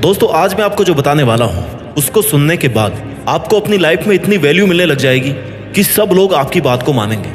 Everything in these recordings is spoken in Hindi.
दोस्तों आज मैं आपको जो बताने वाला हूँ उसको सुनने के बाद आपको अपनी लाइफ में इतनी वैल्यू मिलने लग जाएगी कि सब लोग आपकी बात को मानेंगे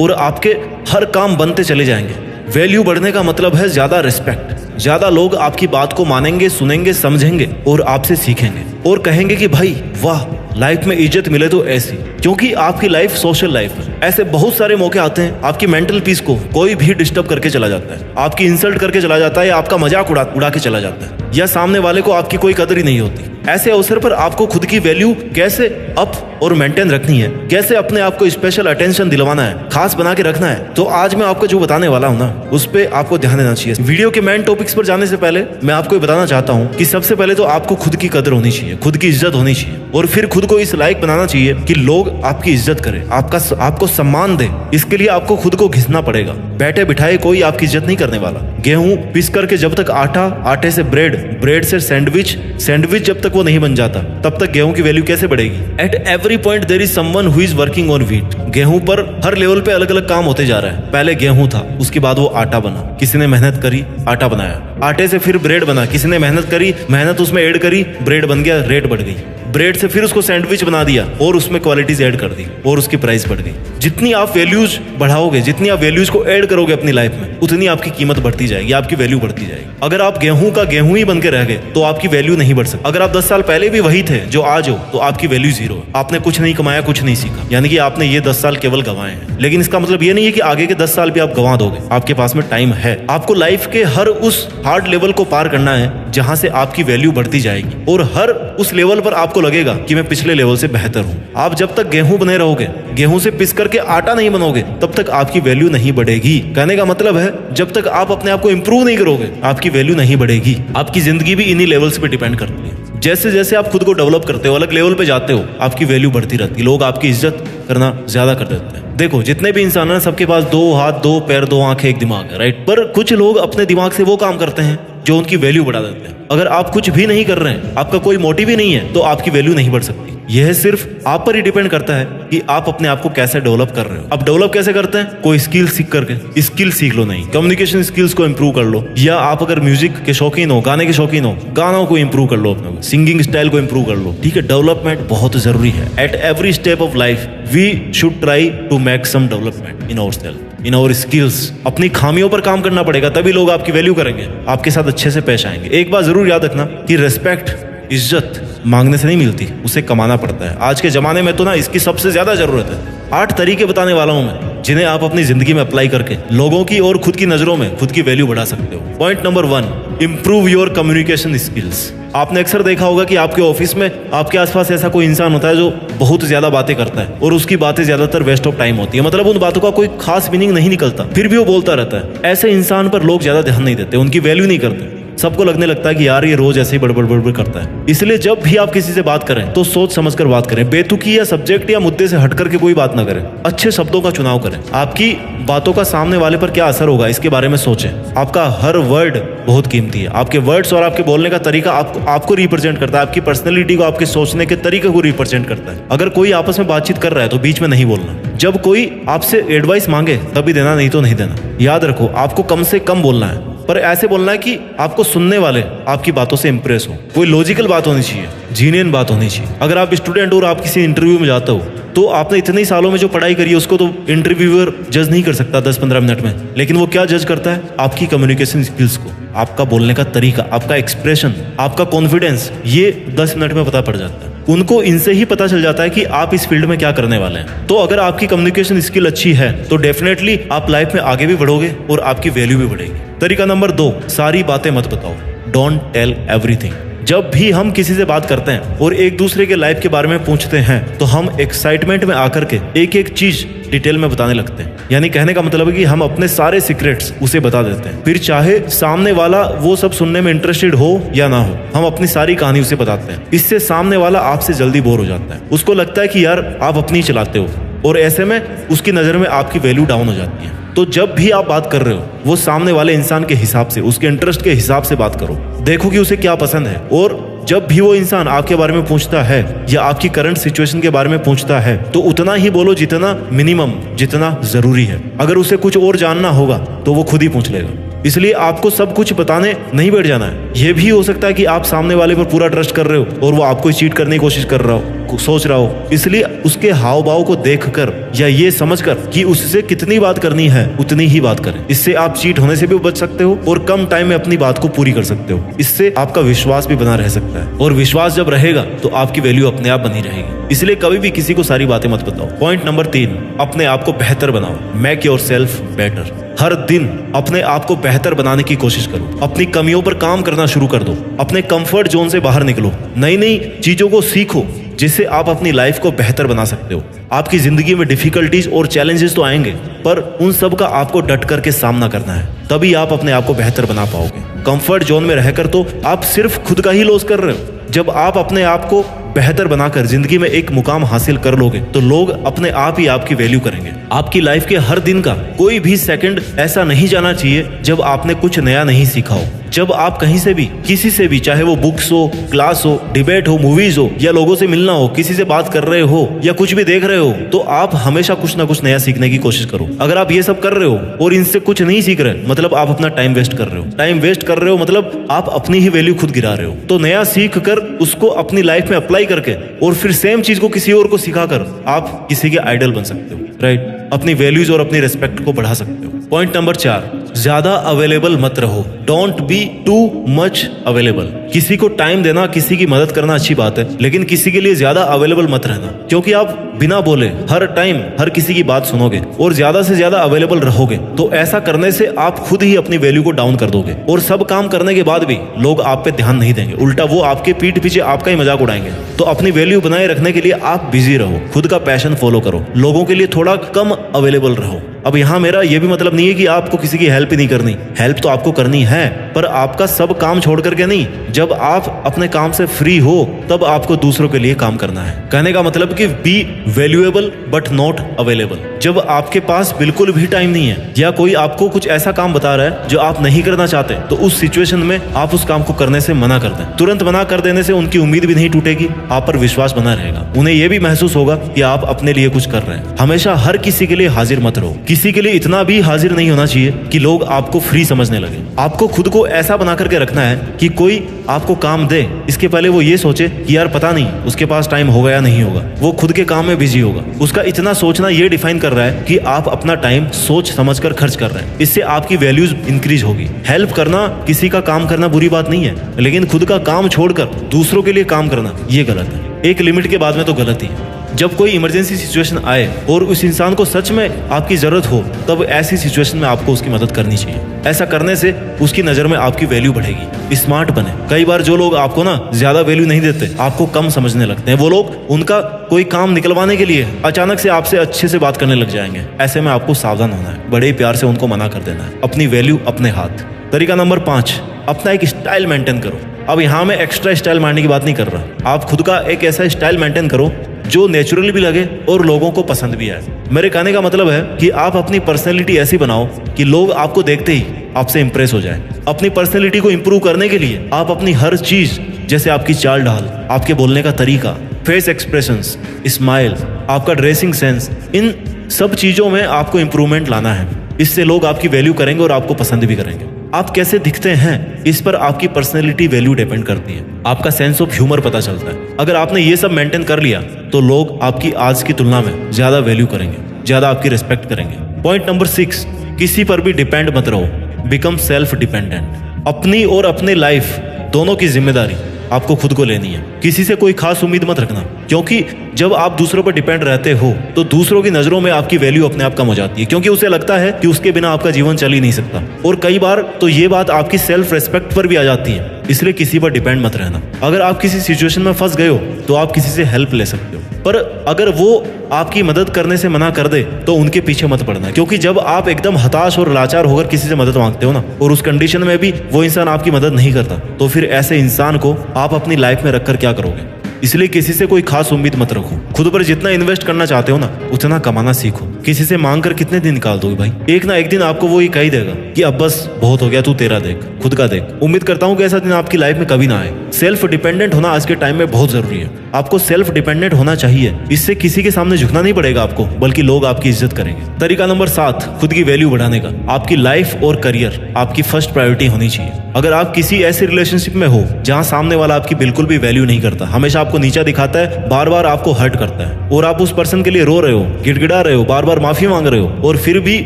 और आपके हर काम बनते चले जाएंगे। वैल्यू बढ़ने का मतलब है ज्यादा रिस्पेक्ट। ज्यादा लोग आपकी बात को मानेंगे, सुनेंगे, समझेंगे और आपसे सीखेंगे और कहेंगे कि भाई वाह, लाइफ में इज्जत मिले तो ऐसी, क्योंकि आपकी लाइफ सोशल लाइफ है। ऐसे बहुत सारे मौके आते हैं आपकी मेंटल पीस को कोई भी डिस्टर्ब करके चला जाता है, आपकी इंसल्ट करके चला जाता है या आपका मजाक उड़ा के चला जाता है, या सामने वाले को आपकी कोई कदर ही नहीं होती। ऐसे अवसर पर आपको खुद की वैल्यू कैसे अप और मेंटेन रखनी है, कैसे अपने आप को स्पेशल अटेंशन दिलवाना है, खास बना के रखना है, तो आज मैं आपको जो बताने वाला हूँ ना उस पे आपको ध्यान देना चाहिए। वीडियो के मेन टॉपिक्स पर जाने से पहले मैं आपको ये बताना चाहता हूँ कि सबसे पहले तो आपको खुद की कदर होनी चाहिए, खुद की इज्जत होनी चाहिए और फिर खुद को इस लायक बनाना चाहिए कि लोग आपकी इज्जत करें, आपको सम्मान दे। इसके लिए आपको खुद को घिसना पड़ेगा। बैठे बिठाए कोई आपकी इज्जत नहीं करने वाला। गेहूं पिस करके जब तक आटा, आटे से ब्रेड से सैंडविच जब तक वो नहीं बन जाता तब तक गेहूं की वैल्यू कैसे बढ़ेगी। At every point there is someone who is working on wheat. गेहूं पर हर लेवल पे अलग अलग काम होते जा रहा है। पहले गेहूं था, उसके बाद वो आटा बना, किसी ने मेहनत करी, आटा बनाया। आटे से फिर ब्रेड बना, किसी ने मेहनत करी, मेहनत उसमें ऐड करी, ब्रेड बन गया, रेट बढ़ गई। ब्रेड से फिर उसको सैंडविच बना दिया और उसमें क्वालिटीज ऐड कर दी और उसकी प्राइस बढ़ गई। जितनी आप वैल्यूज बढ़ाओगे, जितनी आप वैल्यूज को ऐड करोगे अपनी लाइफ में, उतनी आपकी कीमत बढ़ती जाएगी, आपकी वैल्यू बढ़ती जाएगी। अगर आप गेहूं का गेहूं ही बन के रह गए तो आपकी वैल्यू नहीं बढ़ सकती। अगर आप 10 साल पहले भी वही थे जो आज हो तो आपकी वैल्यू जीरो है। आपने कुछ नहीं कमाया, कुछ नहीं सीखा, यानी कि आपने ये 10 साल केवल गंवाए हैं। लेकिन इसका मतलब ये नहीं है कि आगे के 10 साल भी आप गंवा दोगे। आपके पास में टाइम है। आपको लाइफ के हर उस हार्ड लेवल को पार करना है जहां से आपकी वैल्यू बढ़ती जाएगी और हर उस लेवल पर आपको लगेगा कि मैं पिछले लेवल से बेहतर हूं। आप जब तक गेहूं बने रहोगे, गेहूं से पिस करके आटा नहीं बनोगे, तब तक आपकी वैल्यू नहीं बढ़ेगी। कहने का मतलब है जब तक आप अपने आप को इंप्रूव नहीं करोगे, आपकी वैल्यू नहीं बढ़ेगी। आपकी जिंदगी भी इन्हीं लेवल्स पे डिपेंड करती है। जैसे जैसे आप खुद को डेवलप करते हो, अलग लेवल पे जाते हो, आपकी वैल्यू बढ़ती रहती है। लोग आपकी इज्जत करना ज्यादा कर देते हैं। देखो, जितने भी इंसान हैं सबके पास 2 हाथ, 2 पैर, 2 आंखें, एक दिमाग है, राइट। पर कुछ लोग अपने दिमाग से वो काम करते हैं जो उनकी वैल्यू बढ़ा देते हैं। अगर आप कुछ भी नहीं कर रहे हैं, आपका कोई मोटिव ही नहीं है, तो आपकी वैल्यू नहीं बढ़ सकती। यह सिर्फ आप पर ही डिपेंड करता है कि आप अपने आप को कैसे डेवलप कर रहे हो। आप डेवलप कैसे करते हैं? कोई स्किल सीख करके। स्किल सीख लो, नहीं कम्युनिकेशन स्किल्स को इंप्रूव कर लो, या आप अगर म्यूजिक के शौकीन हो, गाने के शौकीन हो, गानों को इंप्रूव कर लो, अपने सिंगिंग स्टाइल को इंप्रूव कर लो। ठीक है, डेवलपमेंट बहुत जरूरी है। At every step of life we should try to make some development in ourselves, in our skills. अपनी खामियों पर काम करना पड़ेगा, तभी लोग आपकी वैल्यू करेंगे, आपके साथ अच्छे से पेश आएंगे। एक बात जरूर याद रखना कि रिस्पेक्ट, इज्जत मांगने से नहीं मिलती, उसे कमाना पड़ता है। आज के जमाने में तो ना इसकी सबसे ज्यादा जरूरत है। 8 तरीके बताने वाला हूं मैं जिन्हें आप अपनी जिंदगी में अप्लाई करके लोगों की और खुद की नजरों में खुद की वैल्यू बढ़ा सकते हो। Point number 1, improve your communication skills. आपने अक्सर देखा होगा कि आपके ऑफिस में आपके आसपास ऐसा कोई इंसान होता है जो बहुत ज्यादा बातें करता है और उसकी बातें ज्यादातर वेस्ट ऑफ टाइम होती है। मतलब उन बातों का कोई खास मीनिंग नहीं निकलता, फिर भी वो बोलता रहता है। ऐसे इंसान पर लोग ज्यादा ध्यान नहीं देते, उनकी वैल्यू नहीं करते। सबको लगने लगता है कि यार ये रोज ऐसे ही बड़बड़ करता है। इसलिए जब भी आप किसी से बात करें तो सोच समझकर बात करें। बेतुकी या सब्जेक्ट या मुद्दे से हट करके कोई बात ना करें। अच्छे शब्दों का चुनाव करें। आपकी बातों का सामने वाले पर क्या असर होगा इसके बारे में सोचें। आपका हर वर्ड बहुत कीमती है। आपके वर्ड्स और आपके बोलने का तरीका आपको रिप्रेजेंट करता है, आपकी पर्सनैलिटी को, आपके सोचने के तरीके को रिप्रेजेंट करता है। अगर कोई आपस में बातचीत कर रहा है तो बीच में नहीं बोलना। जब कोई आपसे एडवाइस मांगे तभी देना, नहीं तो नहीं देना। याद रखो, आपको कम से कम बोलना है, पर ऐसे बोलना है कि आपको सुनने वाले आपकी बातों से इंप्रेस हो। कोई लॉजिकल बात होनी चाहिए, जीनियन बात होनी चाहिए। अगर आप स्टूडेंट हो और आप किसी इंटरव्यू में जाते हो तो आपने इतने सालों में जो पढ़ाई करी है उसको तो इंटरव्यूअर जज नहीं कर सकता 10-15 मिनट में, लेकिन वो क्या जज करता है? आपकी कम्युनिकेशन स्किल्स को, आपका बोलने का तरीका, आपका एक्सप्रेशन, आपका कॉन्फिडेंस। ये 10 मिनट में पता पड़ जाता है। उनको इनसे ही पता चल जाता है कि आप इस फील्ड में क्या करने वाले हैं। तो अगर आपकी कम्युनिकेशन स्किल अच्छी है तो डेफिनेटली आप लाइफ में आगे भी बढ़ोगे और आपकी वैल्यू भी बढ़ेगी। तरीका नंबर 2, सारी बातें मत बताओ। Don't tell everything. जब भी हम किसी से बात करते हैं और एक दूसरे के लाइफ के बारे में पूछते हैं तो हम एक्साइटमेंट में आकर के एक एक चीज डिटेल में बताने लगते हैं। यानी कहने का मतलब है कि हम अपने सारे सीक्रेट्स उसे बता देते हैं। फिर चाहे सामने वाला वो सब सुनने में इंटरेस्टेड हो या ना हो, हम अपनी सारी कहानी उसे बताते हैं। इससे सामने वाला आपसे जल्दी बोर हो जाता है। उसको लगता है कि यार आप अपनी चलाते हो और ऐसे में उसकी नजर में आपकी वैल्यू डाउन हो जाती है। तो जब भी आप बात कर रहे हो वो सामने वाले इंसान के हिसाब से, उसके इंटरेस्ट के हिसाब से बात करो। देखो कि उसे क्या पसंद है। और जब भी वो इंसान आपके बारे में पूछता है या आपकी करंट सिचुएशन के बारे में पूछता है तो उतना ही बोलो जितना मिनिमम, जितना जरूरी है। अगर उसे कुछ और जानना होगा तो वो खुद ही पूछ लेगा। इसलिए आपको सब कुछ बताने नहीं बैठ जाना है। यह भी हो सकता है कि आप सामने वाले पर पूरा ट्रस्ट कर रहे हो और वो आपको चीट करने की कोशिश कर रहा हो, सोच रहा हो। इसलिए उसके हाव भाव को देखकर या ये समझकर कि उससे कितनी बात करनी है उतनी ही बात करें। इससे आप चीट होने से भी बच सकते हो और कम टाइम में अपनी बात को पूरी कर सकते हो। इससे आपका विश्वास भी बना रह सकता है और विश्वास जब रहेगा तो आपकी वैल्यू अपने आप बनी रहेगी। इसलिए कभी भी किसी को सारी बातें मत बताओ। पॉइंट नंबर 3, अपने आप को बेहतर बनाओ। Make yourself better. हर दिन अपने आप को बेहतर बनाने की कोशिश करो। अपनी कमियों पर काम करना शुरू कर दो। अपने कंफर्ट जोन से बाहर निकलो। नई नई चीजों को सीखो जिससे आप अपनी लाइफ को बेहतर बना सकते हो। आपकी जिंदगी में डिफिकल्टीज और चैलेंजेस तो आएंगे, पर उन सब का आपको डट करके सामना करना है, तभी आप अपने आप को बेहतर बना पाओगे। कंफर्ट जोन में रहकर तो आप सिर्फ खुद का ही लॉस कर रहे हो। जब आप अपने आप को बेहतर बनाकर जिंदगी में एक मुकाम हासिल कर लोगे तो लोग अपने आप ही आपकी वैल्यू करेंगे। आपकी लाइफ के हर दिन का कोई भी सेकंड ऐसा नहीं जाना चाहिए जब आपने कुछ नया नहीं सीखा हो। जब आप कहीं से भी किसी से भी, चाहे वो बुक्स हो, क्लास हो, डिबेट हो, मूवीज हो या लोगों से मिलना हो, किसी से बात कर रहे हो या कुछ भी देख रहे हो, तो आप हमेशा कुछ ना कुछ नया सीखने की कोशिश करो। अगर आप ये सब कर रहे हो और इनसे कुछ नहीं सीख रहे, मतलब आप अपना टाइम वेस्ट कर रहे हो। टाइम वेस्ट कर रहे हो मतलब आप अपनी ही वैल्यू खुद गिरा रहे हो। तो नया सीख कर उसको अपनी लाइफ में अप्लाई करके और फिर सेम चीज को किसी और को सिखाकर आप किसी के आइडल बन सकते हो, राइट। अपनी वैल्यूज और अपनी रिस्पेक्ट को बढ़ा सकते हो। पॉइंट नंबर 4, ज्यादा अवेलेबल मत रहो। Don't be too much available. किसी को टाइम देना, किसी की मदद करना अच्छी बात है, लेकिन किसी के लिए ज्यादा अवेलेबल मत रहना, क्योंकि आप बिना बोले हर टाइम हर किसी की बात सुनोगे और ज्यादा से ज्यादा अवेलेबल रहोगे तो ऐसा करने से आप खुद ही अपनी वैल्यू को डाउन कर दोगे और सब काम करने के बाद भी लोग आप पे ध्यान नहीं देंगे। उल्टा वो आपके पीठ पीछे आपका ही मजाक उड़ाएंगे। तो अपनी वैल्यू बनाए रखने के लिए आप बिजी रहो, खुद का पैशन फॉलो करो, लोगों के लिए थोड़ा कम अवेलेबल रहो। अब यहाँ मेरा ये भी मतलब नहीं है कि आपको किसी की हेल्प ही नहीं करनी। हेल्प तो आपको करनी है, पर आपका सब काम छोड़ करके नहीं। जब आप अपने काम से फ्री हो तब आपको दूसरों के लिए काम करना है। कहने का मतलब कि B valuable but not available. जब आपके पास बिल्कुल भी टाइम नहीं है या कोई आपको कुछ ऐसा काम बता रहा है जो आप नहीं करना चाहते, तो उस सिचुएशन में आप उस काम को करने से मना कर दें। तुरंत मना कर देने से उनकी उम्मीद भी नहीं टूटेगी, आप पर विश्वास बना रहेगा। उन्हें यह भी महसूस होगा कि आप अपने लिए कुछ कर रहे हैं। हमेशा हर किसी के लिए हाजिर मत रहो। किसी के लिए इतना भी हाजिर नहीं होना चाहिए कि लोग आपको फ्री समझने लगे। आपको खुद को ऐसा बना करके रखना है कि कोई आपको काम दे, इसके पहले वो ये सोचे कि यार पता नहीं उसके पास टाइम होगा या नहीं होगा, वो खुद के काम में बिजी होगा। उसका इतना सोचना ये डिफाइन कर रहा है कि आप अपना टाइम सोच समझकर खर्च कर रहे हैं। इससे आपकी वैल्यूज इंक्रीज होगी। हेल्प करना, किसी का काम करना बुरी बात नहीं है, लेकिन खुद का काम छोड़कर दूसरों के लिए काम करना ये गलत है। एक लिमिट के बाद में तो गलत ही है। जब कोई इमरजेंसी सिचुएशन आए और उस इंसान को सच में आपकी जरूरत हो, तब ऐसी सिचुएशन में आपको उसकी मदद करनी चाहिए। ऐसा करने से उसकी नजर में आपकी वैल्यू बढ़ेगी। स्मार्ट बने। कई बार जो लोग आपको ना ज्यादा वैल्यू नहीं देते, आपको कम समझने लगते हैं, वो लोग उनका कोई काम निकलवाने के लिए अचानक से आपसे अच्छे से बात करने लग जाएंगे। ऐसे में आपको सावधान होना है, बड़े प्यार से उनको मना कर देना है। अपनी वैल्यू अपने हाथ। तरीका नंबर 5, अपना एक स्टाइल मेंटेन करो। अब यहाँ मैं एक्स्ट्रा स्टाइल मारने की बात नहीं कर रहा। आप खुद का एक ऐसा स्टाइल मेंटेन करो जो नेचुरल भी लगे और लोगों को पसंद भी आए। मेरे कहने का मतलब है कि आप अपनी पर्सनैलिटी ऐसी बनाओ कि लोग आपको देखते ही आपसे इंप्रेस हो जाए। अपनी पर्सनैलिटी को इंप्रूव करने के लिए आप अपनी हर चीज, जैसे आपकी चाल ढाल, आपके बोलने का तरीका, फेस एक्सप्रेशंस, स्माइल, आपका ड्रेसिंग सेंस, इन सब चीजों में आपको इंप्रूवमेंट लाना है। इससे लोग आपकी वैल्यू करेंगे और आपको पसंद भी करेंगे। आप कैसे दिखते हैं इस पर आपकी पर्सनैलिटी वैल्यू डिपेंड करती है। आपका सेंस ऑफ ह्यूमर पता चलता है। अगर आपने ये सब मेंटेन कर लिया तो लोग आपकी आज की तुलना में ज्यादा वैल्यू करेंगे, ज्यादा आपकी रिस्पेक्ट करेंगे। पॉइंट नंबर 6, किसी पर भी डिपेंड मत रहो। Become self dependent. अपनी और अपने लाइफ दोनों की जिम्मेदारी आपको खुद को लेनी है। किसी से कोई खास उम्मीद मत रखना, क्योंकि जब आप दूसरों पर डिपेंड रहते हो तो दूसरों की नजरों में आपकी वैल्यू अपने आप कम हो जाती है, क्योंकि उसे लगता है कि उसके बिना आपका जीवन चल ही नहीं सकता। और कई बार तो ये बात आपकी सेल्फ रेस्पेक्ट पर भी आ जाती है। इसलिए किसी पर डिपेंड मत रहना। अगर आप किसी सिचुएशन में फंस गए हो तो आप किसी से हेल्प ले सकते हो, पर अगर वो आपकी मदद करने से मना कर दे तो उनके पीछे मत पड़ना, क्योंकि जब आप एकदम हताश और लाचार होकर किसी से मदद मांगते हो ना, और उस कंडीशन में भी वो इंसान आपकी मदद नहीं करता, तो फिर ऐसे इंसान को आप अपनी लाइफ में रखकर क्या करोगे। इसलिए किसी से कोई खास उम्मीद मत रखो। खुद पर जितना इन्वेस्ट करना चाहते हो ना, उतना कमाना सीखो। किसी से मांग कर कितने दिन निकाल दोगे भाई। एक ना एक दिन आपको वो ही कह ही देगा कि अब बस बहुत हो गया, तू तेरा देख, खुद का देख। उम्मीद करता हूँ कि ऐसा दिन आपकी लाइफ में कभी ना आए। सेल्फ डिपेंडेंट होना आज के टाइम में बहुत जरूरी है। आपको सेल्फ डिपेंडेंट होना चाहिए, इससे किसी के सामने झुकना नहीं पड़ेगा आपको, बल्कि लोग आपकी इज्जत करेंगे। तरीका नंबर 7, खुद की वैल्यू बढ़ाने का। आपकी लाइफ और करियर आपकी फर्स्ट प्रायोरिटी होनी चाहिए। अगर आप किसी ऐसे रिलेशनशिप में हो जहां सामने वाला आपकी बिल्कुल भी वैल्यू नहीं करता, हमेशा आपको नीचा दिखाता है, बार बार आपको हर्ट करता है, और आप उस पर्सन के लिए रो रहे हो, गिड़गिड़ा रहे हो, बार बार माफी मांग रहे हो, और फिर भी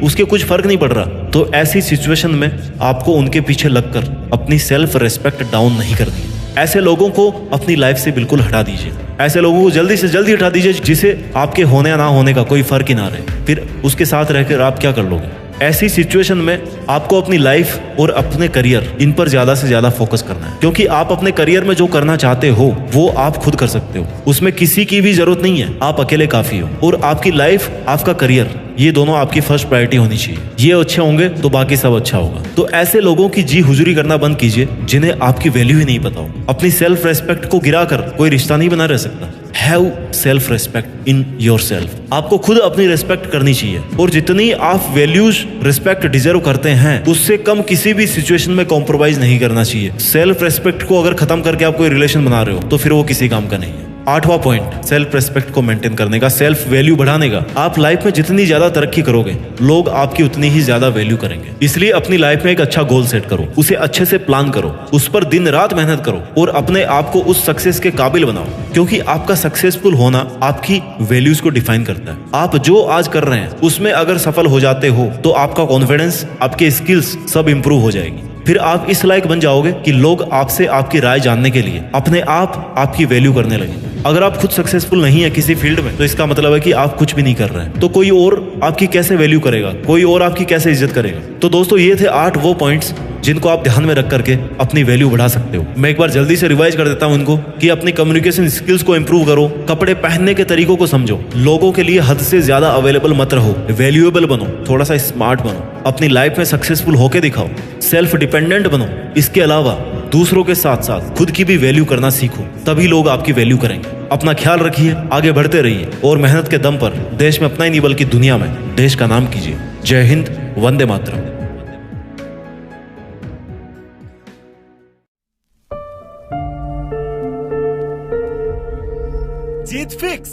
उसके कुछ फर्क नहीं पड़ रहा, तो ऐसी सिचुएशन में आपको उनके पीछे लगकर अपनी सेल्फ रेस्पेक्ट डाउन नहीं करनी। ऐसे लोगों को अपनी लाइफ से बिल्कुल हटा दीजिए। ऐसे लोगों को जल्दी से जल्दी हटा दीजिए जिसे आपके होने या ना होने का कोई फर्क ही ना रहे। फिर उसके साथ रहकर आप क्या कर लोगे? ऐसी सिचुएशन में आपको अपनी लाइफ और अपने करियर, इन पर ज्यादा से ज्यादा फोकस करना है, क्योंकि आप अपने करियर में जो करना चाहते हो वो आप खुद कर सकते हो, उसमें किसी की भी जरूरत नहीं है, आप अकेले काफी हो। और आपकी लाइफ, आपका करियर, ये दोनों आपकी फर्स्ट प्रायोरिटी होनी चाहिए। ये अच्छे होंगे तो बाकी सब अच्छा होगा। तो ऐसे लोगों की जी हुजूरी करना बंद कीजिए जिन्हें आपकी वैल्यू ही नहीं पता हो। अपनी सेल्फ रेस्पेक्ट को गिराकर कोई रिश्ता नहीं बना रह सकता। Have self respect in your self. आपको खुद अपनी रेस्पेक्ट करनी चाहिए, और जितनी आप वैल्यूज रिस्पेक्ट डिजर्व करते हैं उससे कम किसी भी सिचुएशन में कॉम्प्रोमाइज नहीं करना चाहिए। सेल्फ रेस्पेक्ट को अगर खत्म करके आप कोई रिलेशन बना रहे हो तो फिर वो किसी काम का नहीं है। 8वां पॉइंट, सेल्फ रेस्पेक्ट को मेंटेन करने का, सेल्फ वैल्यू बढ़ाने का। आप लाइफ में जितनी ज्यादा तरक्की करोगे, लोग आपकी उतनी ही ज्यादा वैल्यू करेंगे। इसलिए अपनी लाइफ में एक अच्छा गोल सेट करो, उसे अच्छे से प्लान करो, उस पर दिन रात मेहनत करो, और अपने आप को उस सक्सेस के काबिल बनाओ, क्योंकि आपका सक्सेसफुल होना आपकी वैल्यूज को डिफाइन करता है। आप जो आज कर रहे हैं उसमें अगर सफल हो जाते हो तो आपका कॉन्फिडेंस, आपके स्किल्स सब इंप्रूव हो जाएगी। फिर आप इस लायक बन जाओगे कि लोग आपसे आपकी राय जानने के लिए अपने आप आपकी वैल्यू करने लगे। अगर आप खुद सक्सेसफुल नहीं है किसी फील्ड में, तो इसका मतलब है कि आप कुछ भी नहीं कर रहे हैं, तो कोई और आपकी कैसे वैल्यू करेगा, कोई और आपकी कैसे इज्जत करेगा। तो दोस्तों, ये थे 8 वो पॉइंट्स जिनको आप ध्यान में रख करके अपनी वैल्यू बढ़ा सकते हो। मैं एक बार जल्दी से रिवाइज कर देता हूं इनको, कि अपनी कम्युनिकेशन स्किल्स को इंप्रूव करो, कपड़े पहनने के तरीकों को समझो, लोगों के लिए हद से ज्यादा अवेलेबल मत रहो, वैल्यूएबल बनो, थोड़ा सा स्मार्ट बनो, अपनी लाइफ में सक्सेसफुल होके दिखाओ, सेल्फ डिपेंडेंट बनो। इसके अलावा दूसरों के साथ साथ खुद की भी वैल्यू करना सीखो, तभी लोग आपकी वैल्यू करेंगे। अपना ख्याल रखिए, आगे बढ़ते रहिए, और मेहनत के दम पर देश में अपना ही नहीं बल्कि दुनिया में देश का नाम कीजिए। जय हिंद, वंदे मातरम। जीत फिक्स।